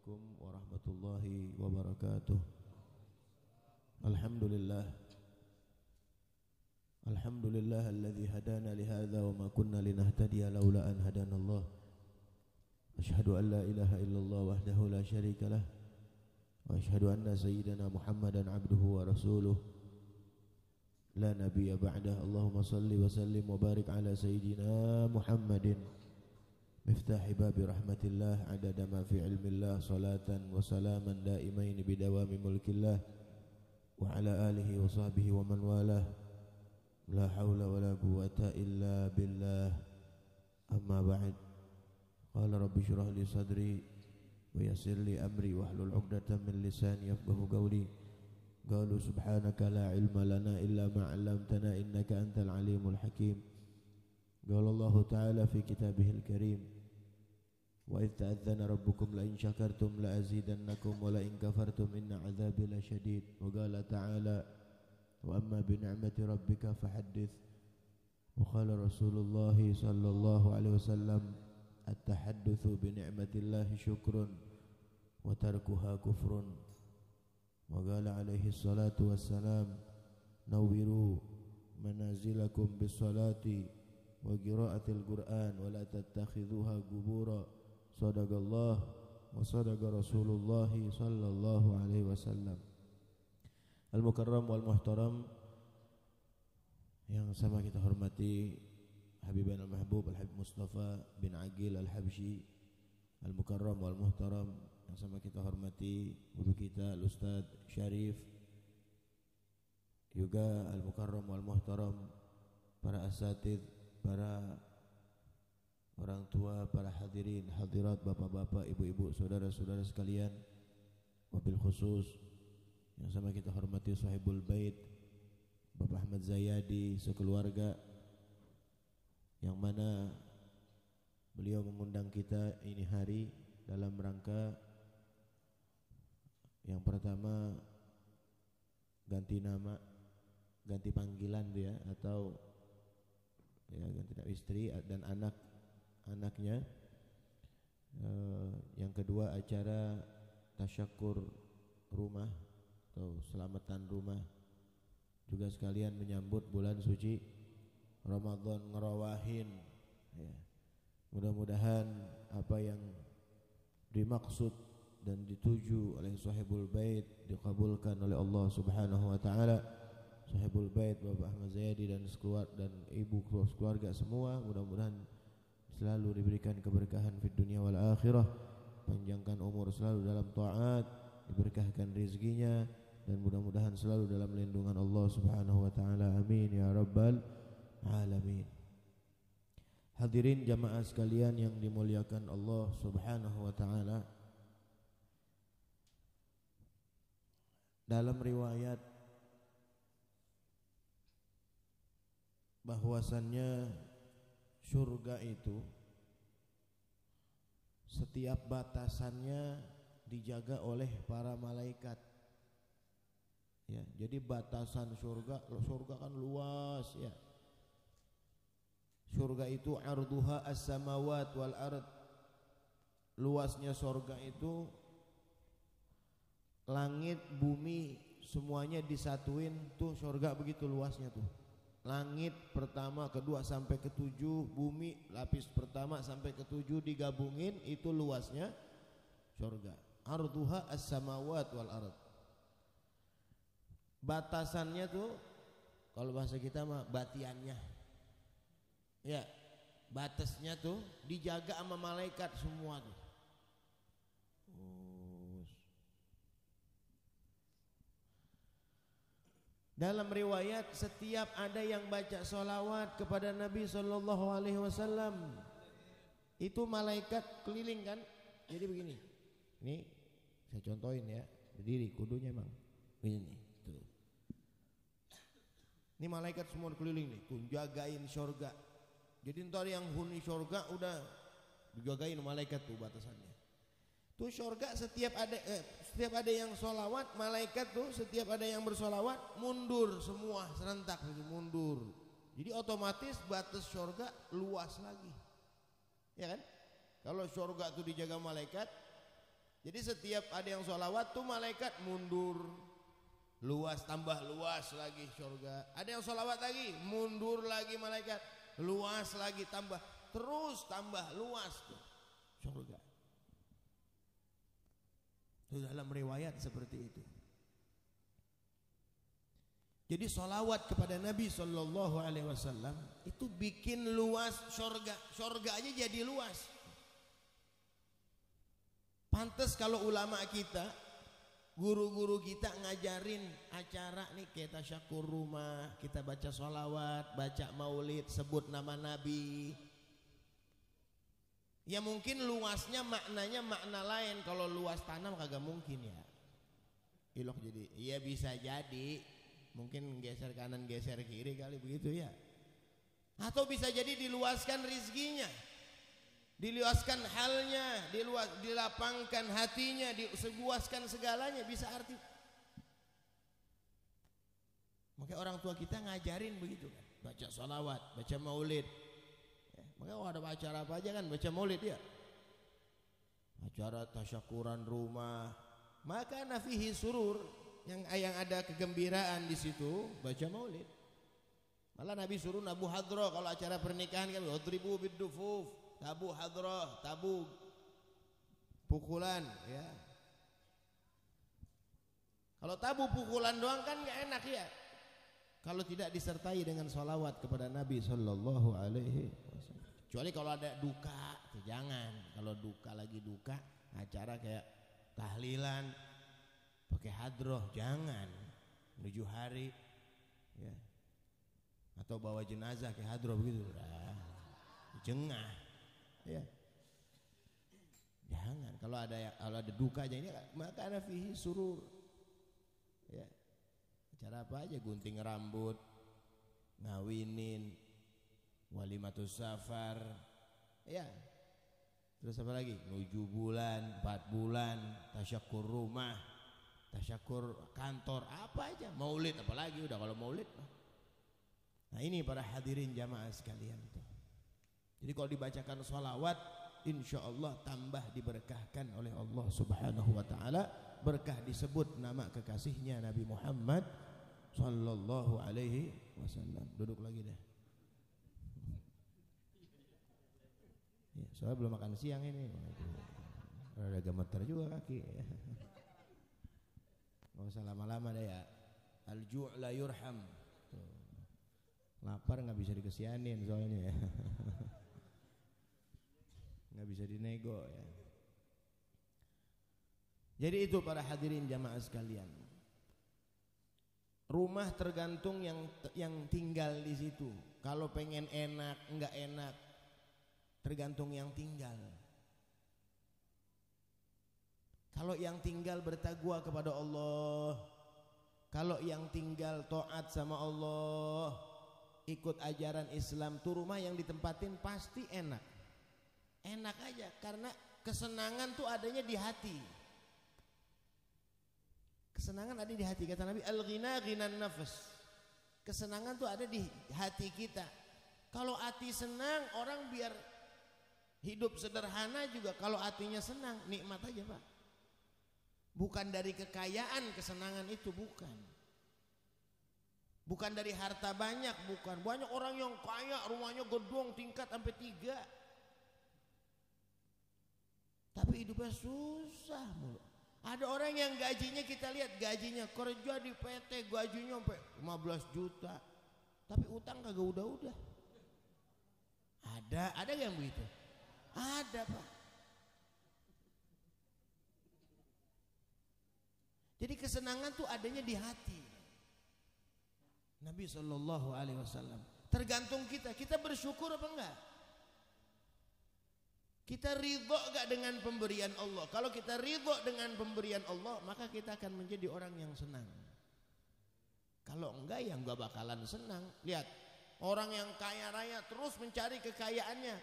Assalamualaikum warahmatullahi wabarakatuh. Alhamdulillah alladzi hadana li hadza wa ma kunna linahtadiya laula an hadanallah. Asyhadu an la ilaha illallah wahdahu la syarika lah wa asyhadu anna sayyidana Muhammadan abduhu wa rasuluh la nabiyya ba'dah. Allahumma salli wa sallim wa barik ala sayyidina Muhammadin miftahi babi rahmatillah adada ma fi ilmillah salatan wa salaman daimain bidawami mulkillah wa ala alihi wa sahbihi wa man walah la hawla wa la quwwata illa billah amma ba'd. Qala rabbi shrah li sadri wa yassir li amri wahlul 'uqdatam min lisani yafqahu qawli. Qalu subhanaka la ilma lana illa ma 'allamtana innaka antal alimul hakim. Qala Allah ta'ala fi kitabihil karim wa idh ta'adhana rabbukum la in syakartum la azidannakum wa la in kafartum inna 'adzabi lasyadid. Wa qala ta'ala wa amma bi ni'mati rabbika fahaddits. Wa qala Rasulullah sallallahu alaihi wasallam at-tahaddatsu bi ni'matillahi syukrun wa tarkuha kufrun. Wa qala alaihi salatu wassalam nawwiru manazilakum bis salati wa qiraatil Qur'an wa la tattakhidhuha qubura. Sadaqallah wa sadaqa Rasulullah sallallahu alaihi wasallam. Al-Mukarram wal Muhtaram, yang sama kita hormati Habibana al-Mahbub Al-Habib Mustafa bin Aqil Al-Habsyi. Al-Mukarram wal Muhtaram, yang sama kita hormati guru kita Al-Ustaz Syarif. Juga Al-Mukarram wal Muhtaram, para asatidz, para orang tua, para hadirin, hadirat, bapak-bapak, ibu-ibu, saudara-saudara sekalian. Wabil khusus yang sama kita hormati sahibul bait Bapak Ahmad Zayadi sekeluarga, yang mana beliau mengundang kita ini hari dalam rangka yang pertama ganti nama, ganti panggilan dia, atau ya ganti nama istri dan anaknya. Yang kedua acara tasyakur rumah atau selamatan rumah, juga sekalian menyambut bulan suci Ramadan, ngerawahin ya. Mudah-mudahan apa yang dimaksud dan dituju oleh sahibul bait dikabulkan oleh Allah Subhanahu wa taala. Sahibul bait Bapak Ahmad Zayadi dan ibu keluarga semua mudah-mudahan selalu diberikan keberkahan fid dunya wal akhirah, panjangkan umur selalu dalam taat, diberkahkan rezekinya, dan mudah-mudahan selalu dalam lindungan Allah Subhanahu wa taala. Amin ya rabbal alamin. Hadirin jamaah sekalian yang dimuliakan Allah Subhanahu wa taala, dalam riwayat bahwasannya surga itu setiap batasannya dijaga oleh para malaikat. Ya, jadi batasan surga kan luas ya. Surga itu arduha as-samawat wal ard. Luasnya surga itu langit, bumi semuanya disatuin tuh, surga begitu luasnya tuh. Langit pertama, kedua sampai ketujuh, bumi lapis pertama sampai ketujuh digabungin, itu luasnya surga. Arduha as-samawat wal ard. Batasannya tuh kalau bahasa kita mah batiannya. Ya, batasnya tuh dijaga sama malaikat semua tuh. Dalam riwayat setiap ada yang baca sholawat kepada Nabi Sallallahu Alaihi Wasallam, itu malaikat keliling kan. Jadi begini, ini saya contohin ya, berdiri kudunya emang begini tuh. Ini malaikat semua keliling nih, tuh jagain surga. Jadi ntar yang huni surga udah dijagain malaikat tuh batasannya. Tuh surga setiap ada yang sholawat, malaikat tuh setiap ada yang bersolawat mundur semua serentak gitu, mundur. Jadi otomatis batas surga luas lagi, ya kan? Kalau surga tuh dijaga malaikat, Jadi setiap ada yang sholawat tuh malaikat mundur, luas, tambah luas lagi surga. Ada yang sholawat lagi, mundur lagi malaikat, luas lagi, tambah, terus tambah luas tuh surga. Itu dalam riwayat seperti itu. Jadi sholawat kepada Nabi Sallallahu Alaihi Wasallam itu bikin luas surga. Surga aja jadi luas. Pantes kalau ulama kita, guru-guru kita ngajarin acara nih, kita tasyakur rumah, kita baca sholawat, baca maulid, sebut nama Nabi. Ya mungkin luasnya maknanya makna lain. Kalau luas tanam kagak mungkin ya. Ilok jadi, iya bisa jadi. Mungkin geser kanan geser kiri kali begitu ya. Atau bisa jadi diluaskan rizkinya, diluaskan halnya, dilapangkan hatinya, disebuaskan segalanya, bisa arti. Makanya orang tua kita ngajarin begitu kan, baca sholawat, baca maulid ya. Makanya ada acara apa aja kan baca maulid ya, acara tasyakuran rumah, maka nafihi surur, yang ada kegembiraan di situ baca maulid. Malah Nabi suruh nabu hadroh kalau acara pernikahan kan, wadribu biddufuf, tabu hadroh, tabu pukulan ya. Kalau tabu pukulan doang kan nggak enak ya, kalau tidak disertai dengan sholawat kepada Nabi Sallallahu Alaihi Wasallam. Kecuali kalau ada duka, jangan. Kalau duka lagi duka, acara kayak tahlilan pakai hadroh jangan, 7 hari ya. Atau bawa jenazah ke hadroh begitu, jengah ya. Jangan. Kalau ada duka aja ini, maka ada fihi surur ya. Acara apa aja, gunting rambut, ngawinin, walimatus safar ya. Terus apa lagi, 7 bulan, 4 bulan, tasyakur rumah, tasyakur kantor, apa aja, maulid apalagi udah kalau maulid. Nah ini para hadirin jamaah sekalian tuh. Jadi kalau dibacakan sholawat, insya Allah tambah diberkahkan oleh Allah Subhanahu Wa Taala. Berkah disebut nama kekasihnya Nabi Muhammad Sallallahu Alaihi Wasallam. Duduk lagi deh. Ya, soalnya belum makan siang ini. Ada gemeter juga kaki. Nggak usah lama-lama deh ya. Al-ju' la yurham. Lapar nggak bisa dikesianin soalnya ya. Nggak bisa dinego ya. Jadi itu para hadirin jamaah sekalian. Rumah tergantung yang tinggal di situ. Kalau pengen enak, nggak enak, tergantung yang tinggal. Kalau yang tinggal bertakwa kepada Allah, kalau yang tinggal taat sama Allah, ikut ajaran Islam, tuh rumah yang ditempatin pasti enak. Enak aja, karena kesenangan tuh adanya di hati. Kesenangan ada di hati, kata Nabi, al-ghina ghinan nafs. Kesenangan tuh ada di hati kita. Kalau hati senang, orang biar hidup sederhana juga, kalau hatinya senang, nikmat aja Pak. Bukan dari kekayaan kesenangan itu, bukan. Bukan dari harta banyak, bukan. Banyak orang yang kaya, rumahnya gedung tingkat sampai 3. Tapi hidupnya susah mulu. Ada orang yang gajinya, kita lihat gajinya, kerja di PT gajinya sampai 15 juta. Tapi utang kagak udah-udah. Ada yang begitu? Ada Pak. Jadi kesenangan tuh adanya di hati. Nabi Sallallahu Alaihi Wasallam. Tergantung kita bersyukur apa enggak? Kita ridho gak dengan pemberian Allah? Kalau kita ridho dengan pemberian Allah, maka kita akan menjadi orang yang senang. Kalau enggak ya enggak bakalan senang. Lihat, orang yang kaya raya terus mencari kekayaannya,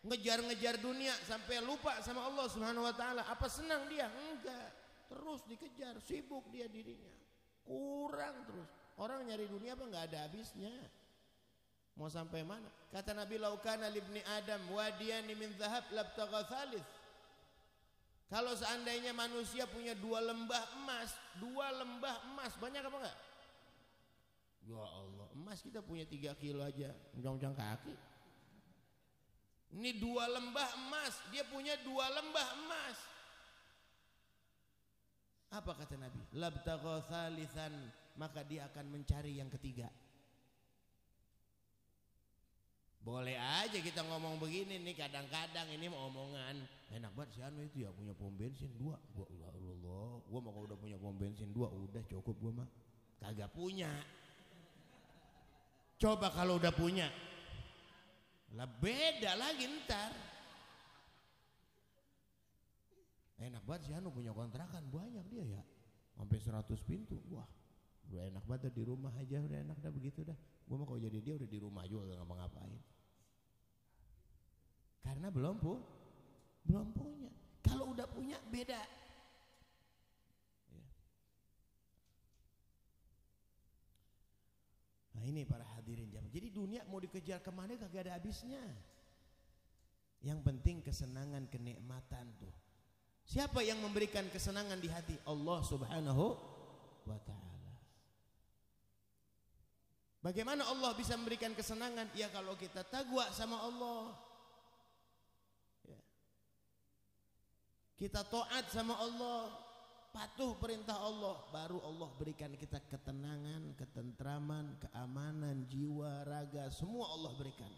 ngejar-ngejar dunia sampai lupa sama Allah Subhanahu Wa Taala. Apa senang dia? Enggak. Terus dikejar, sibuk dia dirinya, kurang terus. Orang nyari dunia apa nggak ada habisnya. Mau sampai mana? Kata Nabi, laukana libni Adam wadiyani min zahab labtagha thalith. Kalau seandainya manusia punya 2 lembah emas, banyak apa enggak? Ya Allah, emas kita punya 3 kilo aja, ujung-ujung kaki. Ini 2 lembah emas, dia punya 2 lembah emas. Apa kata Nabi? Labtagha thalithan, maka dia akan mencari yang ketiga. Boleh aja kita ngomong begini nih, kadang-kadang ini mau omongan enak banget si Anu itu ya punya pom bensin 2. Ya Allah, gua mah kalau udah punya pom bensin 2 udah cukup gua mah. Kagak punya. Coba kalau udah punya, lah beda lagi ntar. Enak banget si Anu punya kontrakan banyak dia ya, sampai 100 pintu. Wah, udah enak banget di rumah aja, udah enak dah begitu dah. Gua mah kalau jadi dia udah di rumah juga gak ngapa-ngapain. Karena belum punya. Kalau udah punya beda. Ya. Nah ini para hadirin jamaah. Jadi dunia mau dikejar kemana kagak ada habisnya. Yang penting kesenangan, kenikmatan tuh. Siapa yang memberikan kesenangan di hati? Allah Subhanahu wa ta'ala. Bagaimana Allah bisa memberikan kesenangan? Ya kalau kita takwa sama Allah. Ya. Kita taat sama Allah, patuh perintah Allah, baru Allah berikan kita ketenangan, ketentraman, keamanan jiwa, raga, semua Allah berikan.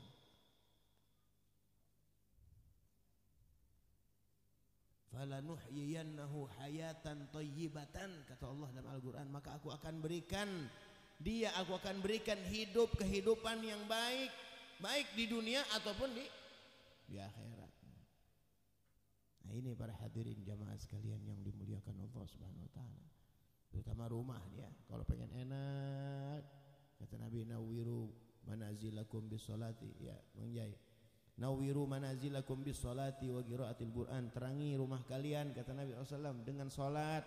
Falanuhyiyannahu hayatan thayyibatan, kata Allah dalam Al-Qur'an, maka aku akan berikan hidup kehidupan yang baik, baik di dunia ataupun di akhirat. Nah ini para hadirin jamaah sekalian yang dimuliakan Allah Subhanahu wa taala. Terutama rumah dia, kalau pengen enak, kata Nabi, nawiru manazilakum bisolati, ya Bang Jai. Nawiru manazilakum bisolati wa qiraatil Qur'an, terangi rumah kalian, kata Nabi SAW, dengan salat.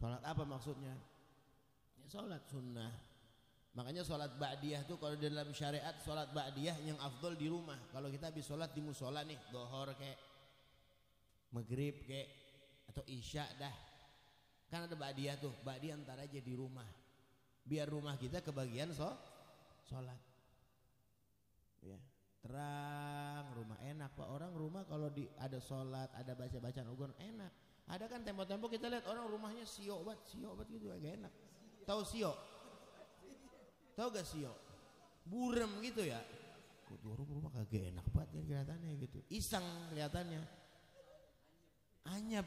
Salat apa maksudnya? Ya salat sunnah. Makanya sholat ba'diyah tuh kalau dalam syariat sholat ba'diyah yang afdol di rumah. Kalau kita habis sholat di musola nih, dohor kayak maghrib kayak atau isya dah, kan ada ba'diyah tuh. Ba'diyah ntar aja di rumah, biar rumah kita kebagian sholat. Ya, terang rumah enak Pak. Orang rumah kalau ada sholat, ada baca-bacaan Al-Qur'an enak. Ada kan tempo-tempo kita lihat orang rumahnya siok banget gitu, agak enak. Tahu siok? Tahu gak sio? Burem gitu ya. Rumah kagak enak banget kan kelihatannya gitu. Iseng kelihatannya. Anyep.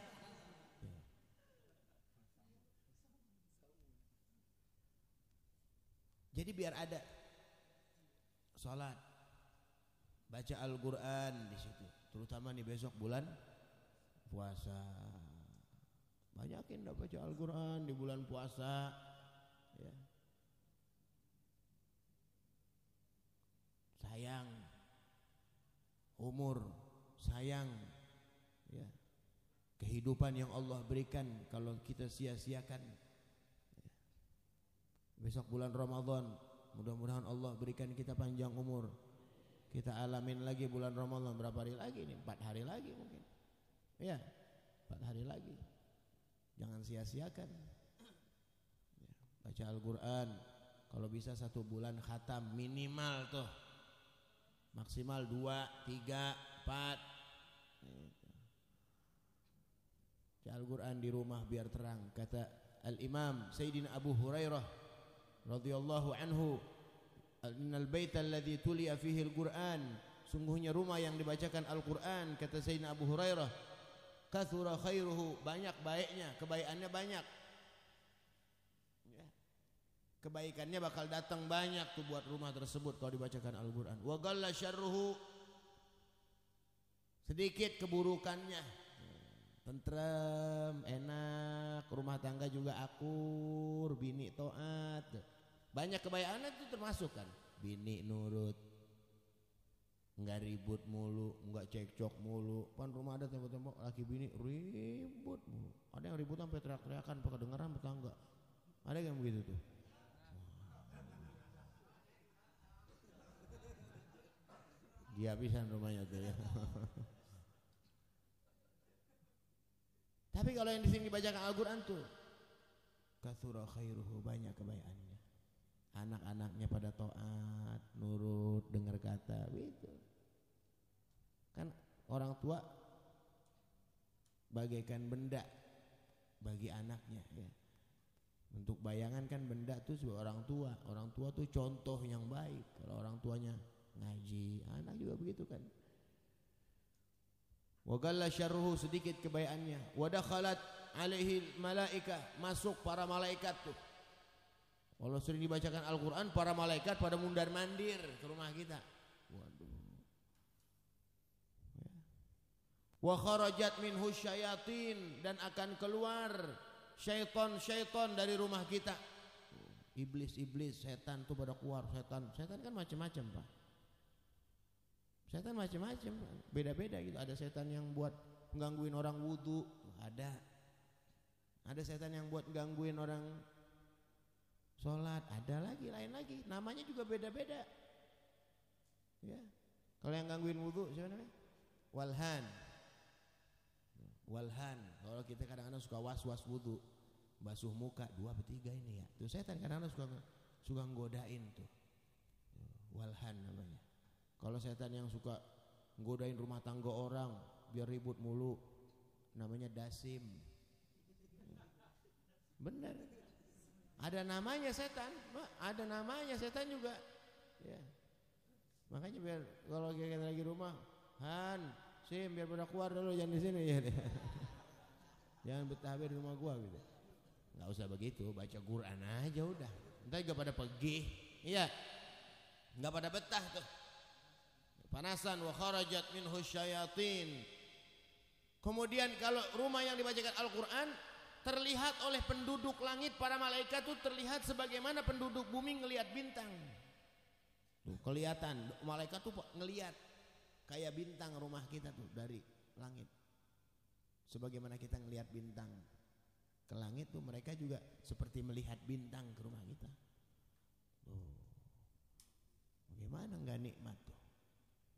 Jadi biar ada sholat, baca Al-Qur'an di situ. Terutama nih besok bulan puasa. Banyakin dah baca Al-Qur'an di bulan puasa. Ya. Sayang umur, sayang ya kehidupan yang Allah berikan kalau kita sia-siakan. Ya. Besok bulan Ramadan, mudah-mudahan Allah berikan kita panjang umur. Kita alamin lagi bulan Ramadan, berapa hari lagi nih? 4 hari lagi mungkin. Ya, 4 hari lagi. Jangan sia-siakan. Ya. Baca Al-Qur'an, kalau bisa 1 bulan khatam minimal tuh. Maksimal 2, 3, 4. Baca Al-Qur'an di rumah biar terang. Kata Al-Imam Sayyidina Abu Hurairah radhiyallahu anhu, innal baita alladhi tuliya fihi al-Qur'an, sungguhnya rumah yang dibacakan Al-Qur'an, kata Sayyidina Abu Hurairah, kathura khairuhu, banyak baiknya, kebaikannya banyak. Ya. Kebaikannya bakal datang banyak tuh buat rumah tersebut kalau dibacakan Al-Qur'an. Wa qalla syarruhu, sedikit keburukannya. Tentrem, enak, rumah tangga juga akur, bini taat. Banyak kebaikannya itu termasuk kan. Bini nurut, enggak ribut mulu, enggak cekcok mulu. Pan rumah ada tembok-tembok laki bini ribut mulu. Ada yang ribut sampai teriak-teriakan sampai kedengeran tetangga. Ada yang begitu tuh. Dia habisan rumahnya tuh ya. Tapi kalau yang di sini dibacakan Al-Qur'an tuh katsura khairuhu, banyak kebaikannya. Anak-anaknya pada taat, nurut, dengar kata, gitu. Kan orang tua bagaikan benda bagi anaknya ya. Untuk bayangan kan benda tuh sebagai orang tua. Orang tua tuh contoh yang baik. Kalau orang tuanya ngaji, anak juga begitu kan. Wa qalla syarruhu, sedikit kebaikannya. Wa dakhalat alaihi malaikah, masuk para malaikat tuh. Kalau sering dibacakan Al-Qur'an, para malaikat pada mundar-mandir ke rumah kita. Waduh. Ya. Wa kharajat minhu syayatin, dan akan keluar syaitan-syaitan dari rumah kita. Iblis-iblis, setan tuh pada keluar. Setan kan macam-macam, Pak. Setan macam-macam, beda-beda gitu. Ada setan yang buat gangguin orang wudu, ada. Ada setan yang buat gangguin orang sholat, ada lagi, lain lagi. Namanya juga beda-beda. Ya. Kalau yang gangguin wudu siapa namanya? Walhan. Walhan. Kalau kita kadang-kadang suka was-was wudu, basuh muka 2 atau 3 ini ya. Tuh setan kadang-kadang suka nggodain tuh. Walhan namanya. Kalau setan yang suka nggodain rumah tangga orang biar ribut mulu, namanya dasim. Bener. Ada namanya setan, ada namanya setan juga. Ya. Makanya biar kalau kita lagi rumah, Han, Sim, biar pada keluar dulu, jangan di sini ya. Jangan betah di rumah gua gitu. Enggak usah begitu, baca Quran aja udah. Entar juga pada pergi. Iya. Enggak pada betah tuh. Panasan. Wa kharajat minhu syayatin. Kemudian kalau rumah yang dibacakan Al-Qur'an terlihat oleh penduduk langit, para malaikat tuh terlihat sebagaimana penduduk bumi ngelihat bintang. Tuh kelihatan malaikat tuh ngelihat kayak bintang rumah kita tuh dari langit. Sebagaimana kita ngelihat bintang ke langit tuh, mereka juga seperti melihat bintang ke rumah kita. Tuh. Bagaimana enggak nikmat tuh?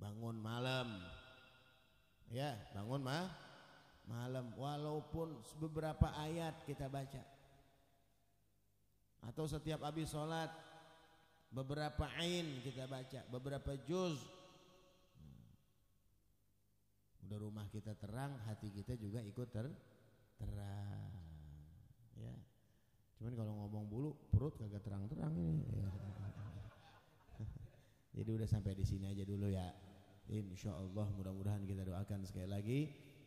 Bangun malam. Ya, bangun malam walaupun beberapa ayat kita baca. Atau setiap habis sholat beberapa ain kita baca, beberapa juz. Udah rumah kita terang, hati kita juga ikut terang. Ya. Cuman kalau ngomong bulu perut kagak terang-terang ini. Ya. Jadi udah sampai di sini aja dulu ya. Insyaallah mudah-mudahan kita doakan sekali lagi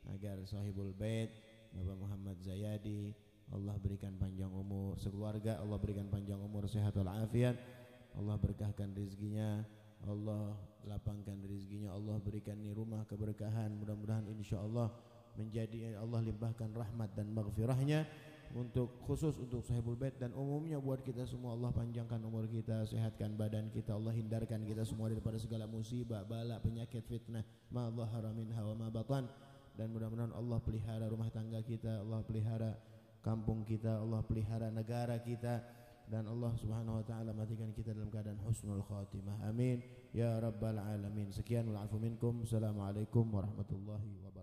agar Sahibul Bait Bapak Muhammad Zayadi, Allah berikan panjang umur sekeluarga, Allah berikan panjang umur, sehat walafiat, Allah berkahkan rezekinya, Allah lapangkan rezekinya, Allah berikan ni rumah keberkahan. Mudah-mudahan insyaallah menjadi Allah limpahkan rahmat dan maghfirahnya untuk khusus untuk Sahibul Bait dan umumnya buat kita semua. Allah panjangkan umur kita, sehatkan badan kita, Allah hindarkan kita semua daripada segala musibah, bala, penyakit, fitnah, ma dhahara minha wa ma batan. Dan mudah-mudahan Allah pelihara rumah tangga kita, Allah pelihara kampung kita, Allah pelihara negara kita, dan Allah Subhanahu wa taala matikan kita dalam keadaan husnul khatimah. Amin ya rabbal alamin. Sekian wal afu minkum. Assalamualaikum warahmatullahi wabarakatuh.